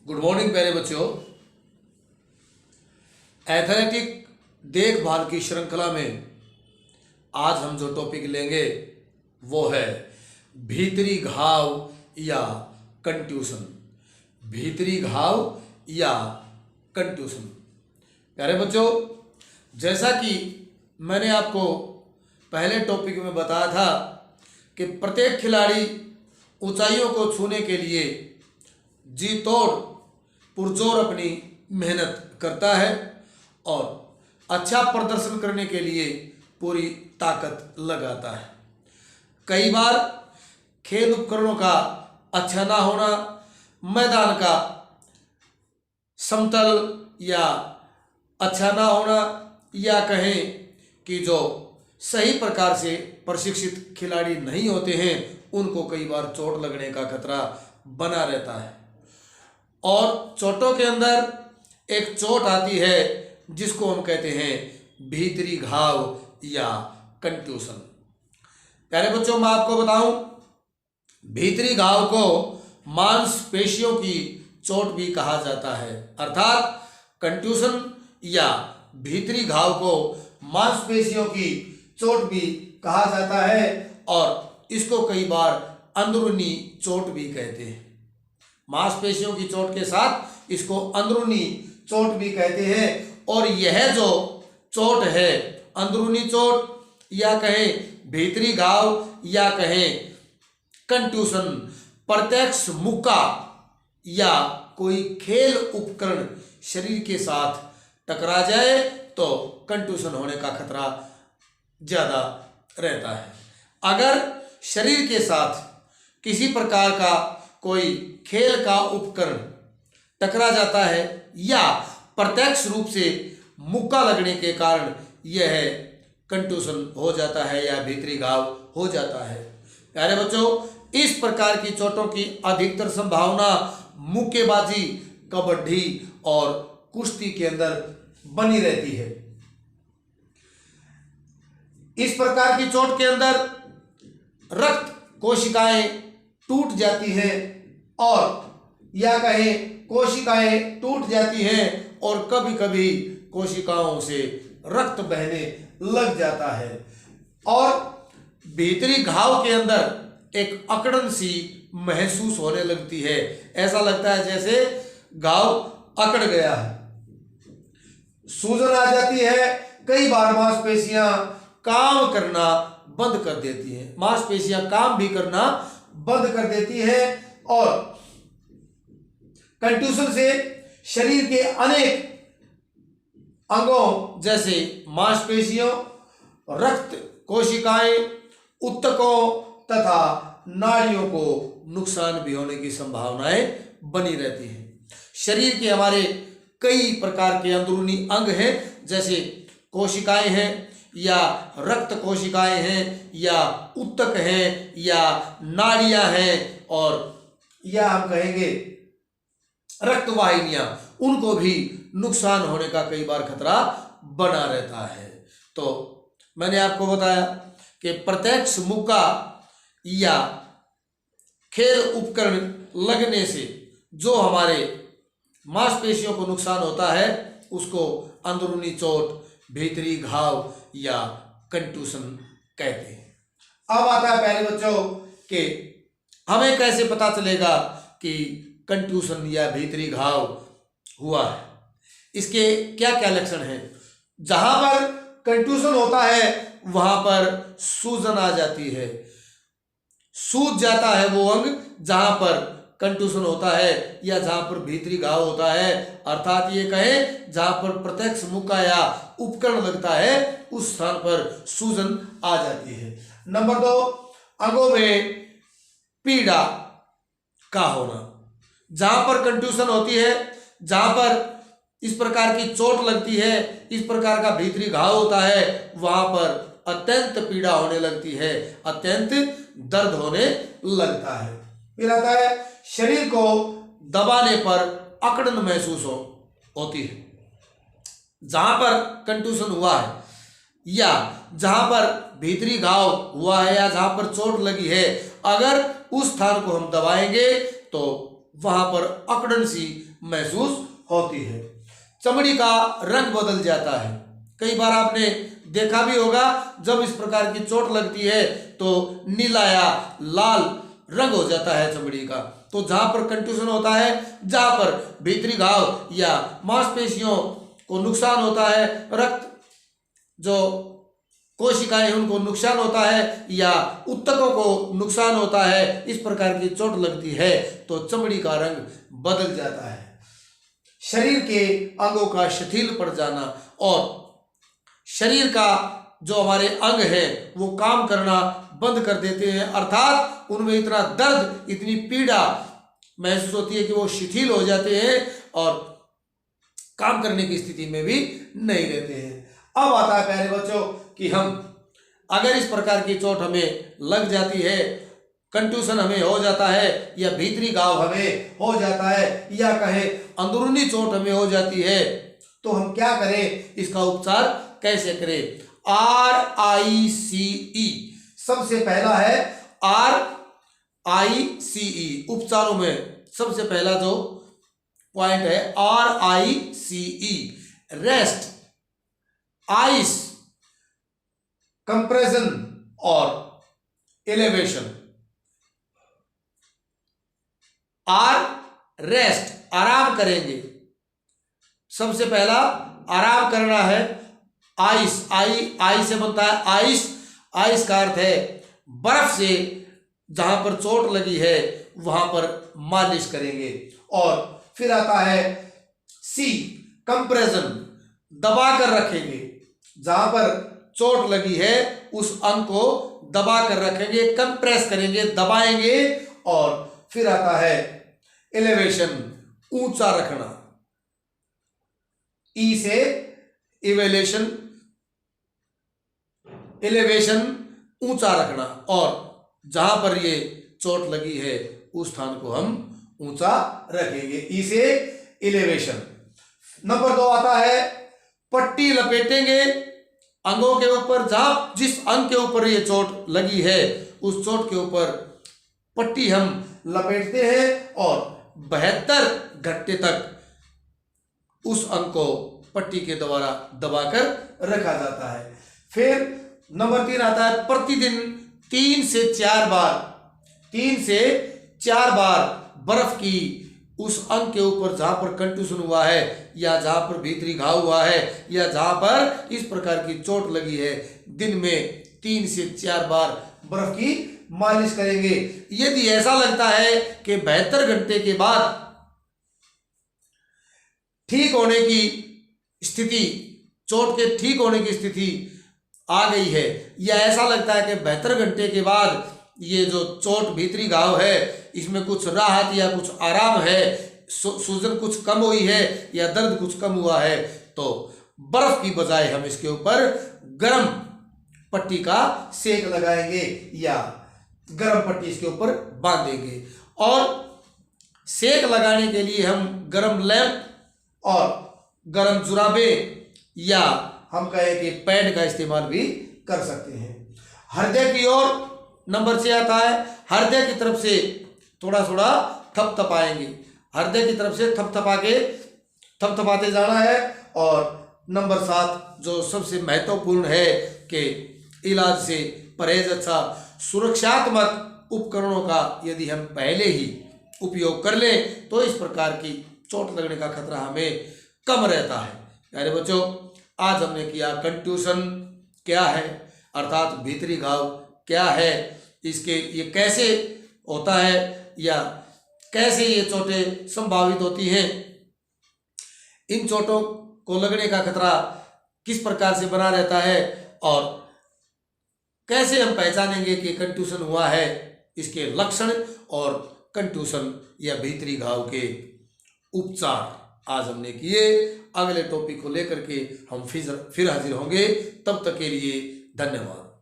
Good morning प्यारे बच्चों। Athletic देखभाल की श्रृंखला में आज हम जो टॉपिक लेंगे वो है भीतरी घाव या कंट्यूशन। भीतरी घाव या कंट्यूशन। प्यारे बच्चों, जैसा कि मैंने आपको पहले टॉपिक में बताया था कि प्रत्येक खिलाड़ी ऊंचाइयों को छूने के लिए जी तोड़ पुरजोर अपनी मेहनत करता है और अच्छा प्रदर्शन करने के लिए पूरी ताकत लगाता है। कई बार खेल उपकरणों का अच्छा ना होना, मैदान का समतल या अच्छा ना होना, या कहें कि जो सही प्रकार से प्रशिक्षित खिलाड़ी नहीं होते हैं उनको कई बार चोट लगने का खतरा बना रहता है। और चोटों के अंदर एक चोट आती है जिसको हम कहते हैं भीतरी घाव या कंट्यूशन। प्यारे बच्चों, मैं आपको बताऊं, भीतरी घाव को मांसपेशियों की चोट भी कहा जाता है। अर्थात कंट्यूशन या भीतरी घाव को मांसपेशियों की चोट भी कहा जाता है और इसको कई बार अंदरूनी चोट भी कहते हैं। मांसपेशियों की चोट के साथ इसको अंदरूनी चोट भी कहते हैं। और यह जो चोट है, अंदरूनी चोट या कहें भीतरी घाव या कहें कंट्यूशन, प्रत्यक्ष मुक्का या कोई खेल उपकरण शरीर के साथ टकरा जाए तो कंट्यूशन होने का खतरा ज़्यादा रहता है। अगर शरीर के साथ किसी प्रकार का कोई खेल का उपकरण टकरा जाता है या प्रत्यक्ष रूप से मुक्का लगने के कारण यह कंट्यूशन हो जाता है या भीतरी घाव हो जाता है। प्यारे बच्चों, इस प्रकार की चोटों की अधिकतर संभावना मुक्केबाजी, कबड्डी और कुश्ती के अंदर बनी रहती है। इस प्रकार की चोट के अंदर रक्त कोशिकाएं टूट जाती हैं और या कहें कोशिकाएं टूट जाती हैं और कभी कभी कोशिकाओं से रक्त बहने लग जाता है और भीतरी घाव के अंदर एक अकड़न सी महसूस होने लगती है। ऐसा लगता है जैसे घाव अकड़ गया है, सूजन आ जाती है। कई बार मांसपेशियां काम करना बंद कर देती हैं, मांसपेशियां काम भी करना बंद कर देती है और कंट्यूशन से शरीर के अनेक अंगों जैसे मांसपेशियों, रक्त कोशिकाएं, ऊतकों तथा नाड़ियों को नुकसान भी होने की संभावनाएं बनी रहती हैं। शरीर के हमारे कई प्रकार के अंदरूनी अंग हैं, जैसे कोशिकाएं हैं या रक्त कोशिकाएं हैं या ऊतक हैं या नाड़ियां हैं और या हम कहेंगे रक्तवाहिनियां, उनको भी नुकसान होने का कई बार खतरा बना रहता है। तो मैंने आपको बताया कि प्रत्यक्ष मुक्का या खेल उपकरण लगने से जो हमारे मांसपेशियों को नुकसान होता है उसको अंदरूनी चोट, भीतरी घाव या कंट्यूशन कहते हैं। अब आता है प्यारे बच्चों कि हमें कैसे पता चलेगा कि कंट्यूशन या भीतरी घाव हुआ है, इसके क्या क्या लक्षण हैं। जहां पर कंट्यूशन होता है वहां पर सूजन आ जाती है, सूज जाता है वो अंग जहां पर कंट्यूशन होता है या जहां पर भीतरी घाव होता है। अर्थात ये कहें जहां पर प्रत्यक्ष मुक्का या उपकरण लगता है उस स्थान पर सूजन आ जाती है। नंबर 2, अंगों में पीड़ा का होना। जहां पर कंट्यूशन होती है, जहां पर इस प्रकार की चोट लगती है, इस प्रकार का भीतरी घाव होता है, वहां पर अत्यंत पीड़ा होने लगती है, अत्यंत दर्द होने लगता है। फिर आता है शरीर को दबाने पर अकड़न महसूस होती है। जहां पर कंट्यूशन हुआ है या जहां पर भीतरी घाव हुआ है या जहां पर चोट लगी है, अगर उस स्थान को हम दबाएंगे तो वहां पर अकड़न सी महसूस होती है। चमड़ी का रंग बदल जाता है। कई बार आपने देखा भी होगा, जब इस प्रकार की चोट लगती है तो नीला या लाल रंग हो जाता है चमड़ी का। तो जहां पर कंट्यूशन होता है, जहां पर भीतरी घाव या मांसपेशियों को नुकसान होता है, रक्त जो कोशिकाएं उनको नुकसान होता है या ऊतकों को नुकसान होता है, इस प्रकार की चोट लगती है तो चमड़ी का रंग बदल जाता है। शरीर के अंगों का शिथिल पड़ जाना और शरीर का जो हमारे अंग है वो काम करना बंद कर देते हैं, अर्थात उनमें इतना दर्द, इतनी पीड़ा महसूस होती है कि वो शिथिल हो जाते हैं और काम करने की स्थिति में भी नहीं रहते हैं। अब आता है प्यारे बच्चों कि हम अगर इस प्रकार की चोट हमें लग जाती है, कंट्यूशन हमें हो जाता है या भीतरी घाव हमें हो जाता है या कहें अंदरूनी चोट हमें हो जाती है, तो हम क्या करें, इसका उपचार कैसे करें। RICE सबसे पहला है। RICE उपचारों में सबसे पहला जो पॉइंट है RICE, रेस्ट, आइस, कंप्रेशन और एलिवेशन। रेस्ट, आराम करेंगे। सबसे पहला आराम करना है। आइस, आई से बनता है आइस। आइस का अर्थ है बर्फ से जहां पर चोट लगी है वहां पर मालिश करेंगे। और फिर आता है सी, कंप्रेशन, दबा कर रखेंगे। जहां पर चोट लगी है उस अंग को दबा कर रखेंगे, कंप्रेस करेंगे, दबाएंगे। और फिर आता है एलिवेशन, ऊंचा रखना। ई से इवेलेशन, एलिवेशन ऊंचा रखना, और जहां पर ये चोट लगी है उस स्थान को हम ऊंचा रखेंगे। ई से एलिवेशन। नंबर 2 आता है पट्टी लपेटेंगे अंगों के ऊपर। जहां जिस अंग के ऊपर ये चोट लगी है उस चोट के ऊपर पट्टी हम लपेटते हैं और 72 घंटे तक उस अंग को पट्टी के द्वारा दबाकर रखा जाता है। फिर नंबर 3 आता है प्रतिदिन 3 से 4 बार बर्फ की उस अंग के ऊपर जहां पर कंट्यूशन हुआ है या जहां पर भीतरी घाव हुआ है या जहां पर इस प्रकार की चोट लगी है, दिन में 3 से 4 बार बर्फ की मालिश करेंगे। यदि ऐसा लगता है कि 72 घंटे के बाद ठीक होने की स्थिति, चोट के ठीक होने की स्थिति आ गई है, या ऐसा लगता है कि 72 घंटे के बाद ये जो चोट भीतरी घाव है इसमें कुछ राहत या कुछ आराम है, सूजन कुछ कम हुई है या दर्द कुछ कम हुआ है, तो बर्फ की बजाय हम इसके ऊपर गर्म पट्टी का सेक लगाएंगे या गर्म पट्टी इसके ऊपर बांधेंगे। और सेक लगाने के लिए हम गर्म लैंप और गर्म जुराबे या हम कहें कि पैड का इस्तेमाल भी कर सकते हैं। हृदय की ओर नंबर 6 आता है, हृदय की तरफ से थोड़ा थोड़ा थपथपाएंगे। हृदय की तरफ से थपथपाते जाना है। और नंबर 7 जो सबसे महत्वपूर्ण है कि इलाज से परहेज, अच्छा सुरक्षात्मक उपकरणों का यदि हम पहले ही उपयोग कर लें तो इस प्रकार की चोट लगने का खतरा हमें कम रहता है। प्यारे बच्चों, आज हमने किया कंट्यूशन क्या है, अर्थात भीतरी घाव क्या है, इसके ये कैसे होता है या कैसे ये चोटें संभावित होती हैं, इन चोटों को लगने का खतरा किस प्रकार से बना रहता है और कैसे हम पहचानेंगे कि कंट्यूशन हुआ है, इसके लक्षण और कंट्यूशन या भीतरी घाव के उपचार आज हमने किए। अगले टॉपिक को लेकर के हम फिर हाजिर होंगे। तब तक के लिए धन्यवाद।